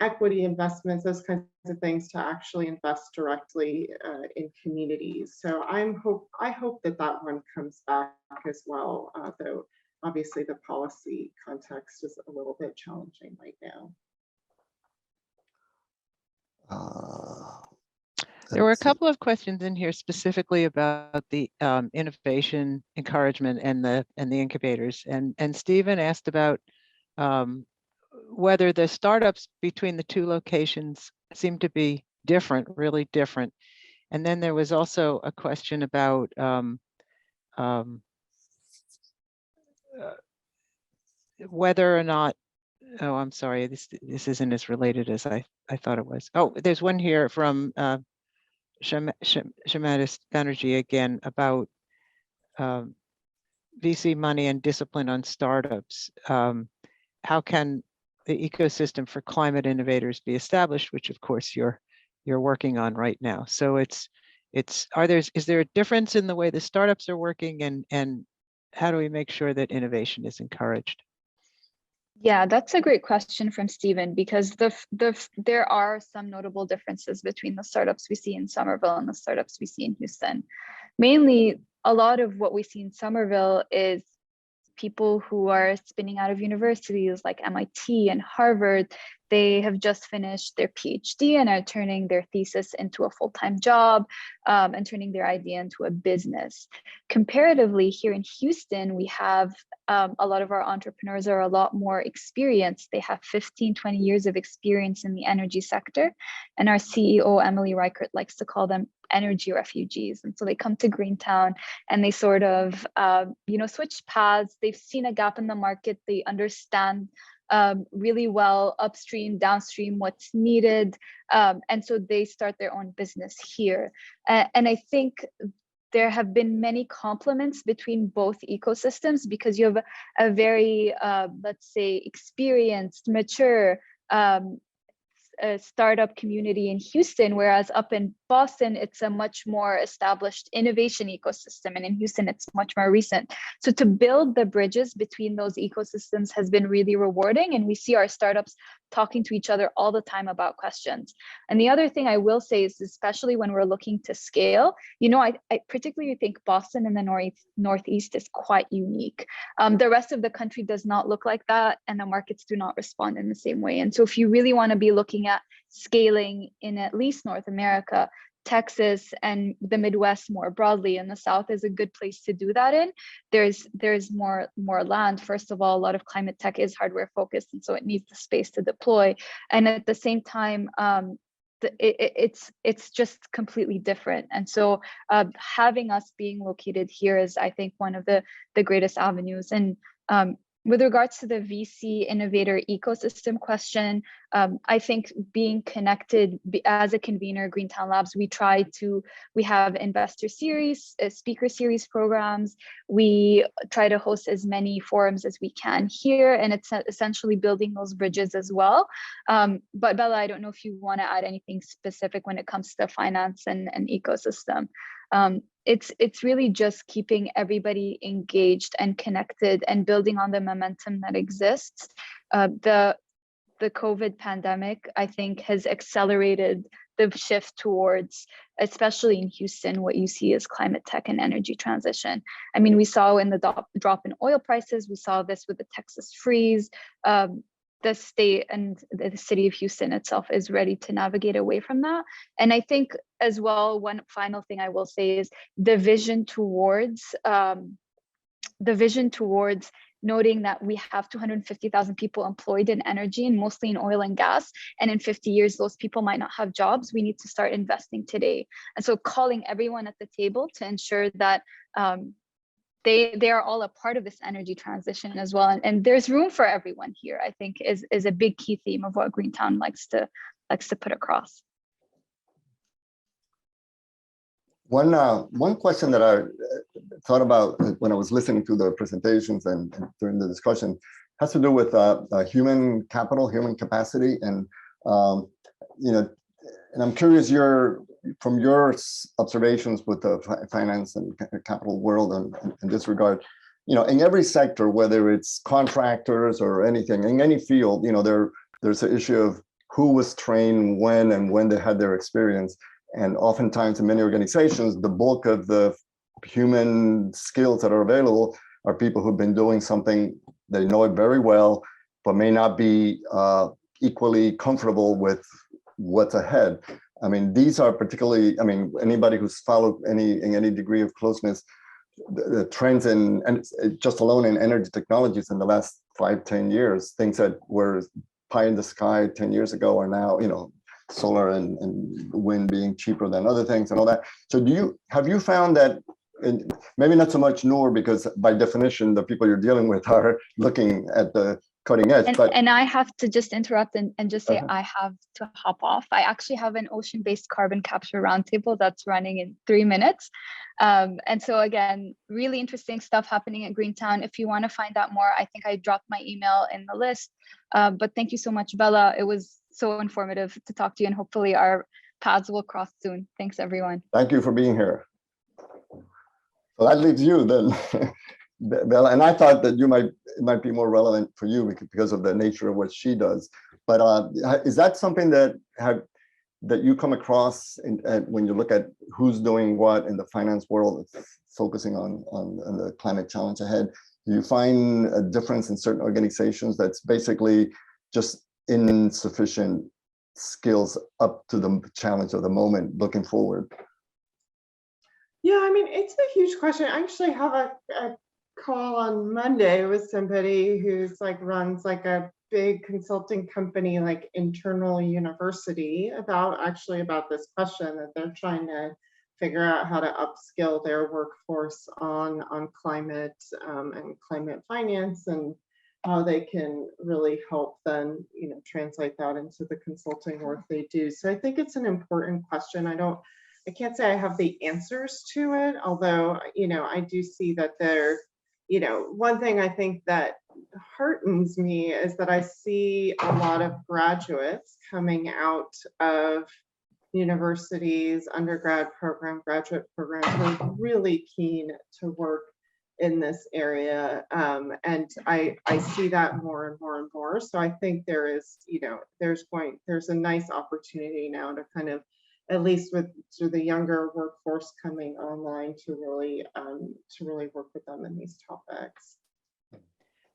Speaker 3: equity investments, those kinds of things to actually invest directly in communities. So I hope that that one comes back as well, though obviously the policy context is a little bit challenging right now.
Speaker 1: There were a couple of questions in here specifically about the innovation encouragement and the incubators. And Stephen asked about whether the startups between the two locations seem to be different, really different. And then there was also a question about whether or not, oh, I'm sorry, this isn't as related as I thought it was. Oh, there's one here from Shamatis Banerjee again about VC money and discipline on startups. How can the ecosystem for climate innovators be established, which of course you're working on right now? So is there a difference in the way the startups are working, and how do we make sure that innovation is encouraged?
Speaker 4: Yeah, that's a great question from Stephen, because there are some notable differences between the startups we see in Somerville and the startups we see in Houston. Mainly, a lot of what we see in Somerville is people who are spinning out of universities like MIT and Harvard. They have just finished their PhD and are turning their thesis into a full-time job and turning their idea into a business. Comparatively, here in Houston, we have a lot of our entrepreneurs are a lot more experienced. They have 15, 20 years of experience in the energy sector. And our CEO, Emily Reichert, likes to call them energy refugees. And so they come to Greentown and they sort of, switch paths. They've seen a gap in the market. They understand really well upstream, downstream, what's needed. And so they start their own business here. And I think there have been many complements between both ecosystems, because you have a very, let's say, experienced, mature startup community in Houston, whereas up in Boston, it's a much more established innovation ecosystem. And in Houston, it's much more recent. So to build the bridges between those ecosystems has been really rewarding. And we see our startups talking to each other all the time about questions. And the other thing I will say is, especially when we're looking to scale, I particularly think Boston and the Northeast is quite unique. The rest of the country does not look like that, and the markets do not respond in the same way. And so if you really want to be looking at scaling in at least North America, Texas and the Midwest more broadly, and the South is a good place to do that in. There's more land. First of all, a lot of climate tech is hardware focused, and so it needs the space to deploy. And at the same time, it's just completely different. And so having us being located here is, I think, one of the greatest avenues. And with regards to the VC innovator ecosystem question, I think being connected as a convener, Greentown Labs, we have investor series, speaker series programs. We try to host as many forums as we can here, and it's essentially building those bridges as well. But Bella, I don't know if you want to add anything specific when it comes to finance and ecosystem. It's really just keeping everybody engaged and connected and building on the momentum that exists. The COVID pandemic, I think, has accelerated the shift towards, especially in Houston, what you see is climate tech and energy transition. I mean, we saw in the drop in oil prices, we saw this with the Texas freeze. The state and the city of Houston itself is ready to navigate away from that. And I think as well, one final thing I will say is the vision towards noting that we have 250,000 people employed in energy and mostly in oil and gas. And in 50 years, those people might not have jobs. We need to start investing today. And so calling everyone at the table to ensure that they are all a part of this energy transition as well. And there's room for everyone here, I think is a big key theme of what Greentown likes to put across.
Speaker 2: One question that I thought about when I was listening to the presentations and during the discussion has to do with human capital, human capacity, and and I'm curious from your observations with the finance and capital world in this regard, in every sector, whether it's contractors or anything, in any field, there's an issue of who was trained when and when they had their experience. And oftentimes in many organizations, the bulk of the human skills that are available are people who've been doing something, they know it very well, but may not be equally comfortable with what's ahead. I mean, these are particularly, anybody who's followed in any degree of closeness, the trends and just alone in energy technologies in the last 5-10 years, things that were pie in the sky 10 years ago are now, solar and wind being cheaper than other things and all that. So have you found that, maybe not so much Noor, because by definition, the people you're dealing with are looking at the cutting edge.
Speaker 4: And I have to just interrupt and just say, I have to hop off. I actually have an ocean-based carbon capture roundtable that's running in 3 minutes. And so again, really interesting stuff happening at Greentown. If you want to find out more, I think I dropped my email in the list. But thank you so much, Bella. It was so informative to talk to you, and hopefully our paths will cross soon. Thanks, everyone.
Speaker 2: Thank you for being here. So that leaves you then. Bella, and I thought that it might be more relevant for you because of the nature of what she does. But is that something that you come across when you look at who's doing what in the finance world, focusing on the climate challenge ahead? Do you find a difference in certain organizations that's basically just insufficient skills up to the challenge of the moment looking forward?
Speaker 3: Yeah, it's a huge question. I actually have a call on Monday with somebody who's runs a big consulting company, internal university, about this question that they're trying to figure out how to upskill their workforce on climate and climate finance, and how they can really help then translate that into the consulting work they do. So I think it's an important question. I can't say I have the answers to it, although I do see that there, one thing I think that heartens me is that I see a lot of graduates coming out of universities, undergrad program, graduate programs, who are really keen to work in this area. And I see that more and more and more. So I think there is, there's a nice opportunity now to kind of, at least with the younger workforce coming online, to really work with them in these topics.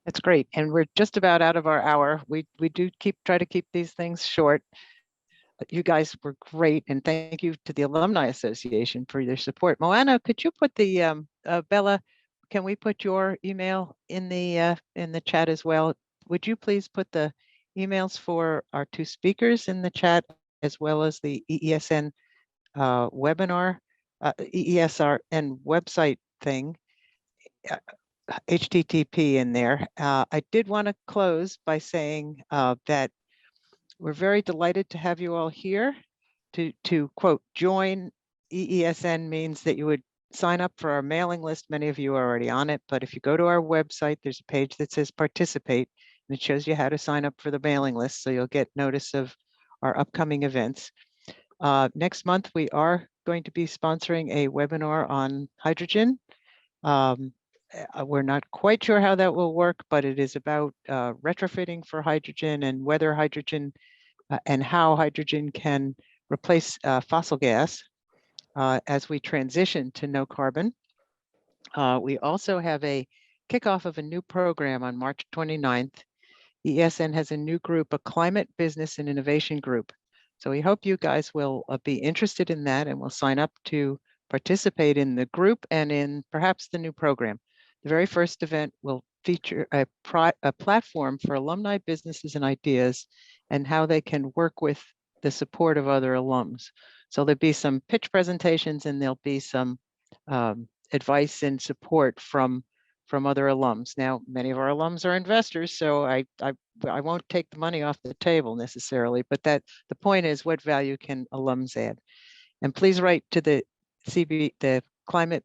Speaker 1: That's great. And we're just about out of our hour. We do try to keep these things short. You guys were great, and thank you to the Alumni Association for their support. Moana, could you put the Bella, can we put your email in the chat as well? Would you please put the emails for our two speakers in the chat, as well as the EESN webinar, EESRN website thing? HTTP in there. I did want to close by saying that we're very delighted to have you all here. To quote, join EESN means that you would sign up for our mailing list. Many of you are already on it, but if you go to our website, there's a page that says participate, and it shows you how to sign up for the mailing list, so you'll get notice of our upcoming events. Next month, we are going to be sponsoring a webinar on hydrogen. We're not quite sure how that will work, but it is about retrofitting for hydrogen and whether hydrogen and how hydrogen can replace fossil gas as we transition to no carbon. We also have a kickoff of a new program on March 29th. ESN has a new group, a climate business and innovation group. So we hope you guys will be interested in that and will sign up to participate in the group and in perhaps the new program. The very first event will feature a platform for alumni businesses and ideas and how they can work with the support of other alums. So there'll be some pitch presentations and there'll be some advice and support from other alums. Now, many of our alums are investors, so I won't take the money off the table necessarily, but that the point is, what value can alums add? And please write to the Climate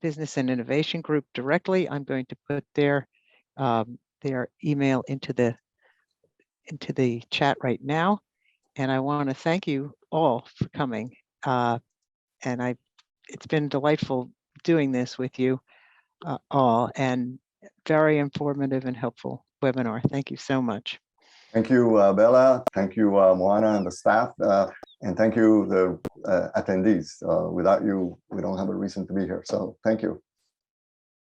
Speaker 1: Business and Innovation Group directly. I'm going to put their email into the chat right now. And I want to thank you all for coming. And it's been delightful doing this with you all, and very informative and helpful webinar. Thank you so much.
Speaker 2: Thank you, Bella. Thank you, Moana and the staff. And thank you, the attendees. Without you, we don't have a reason to be here. So thank you.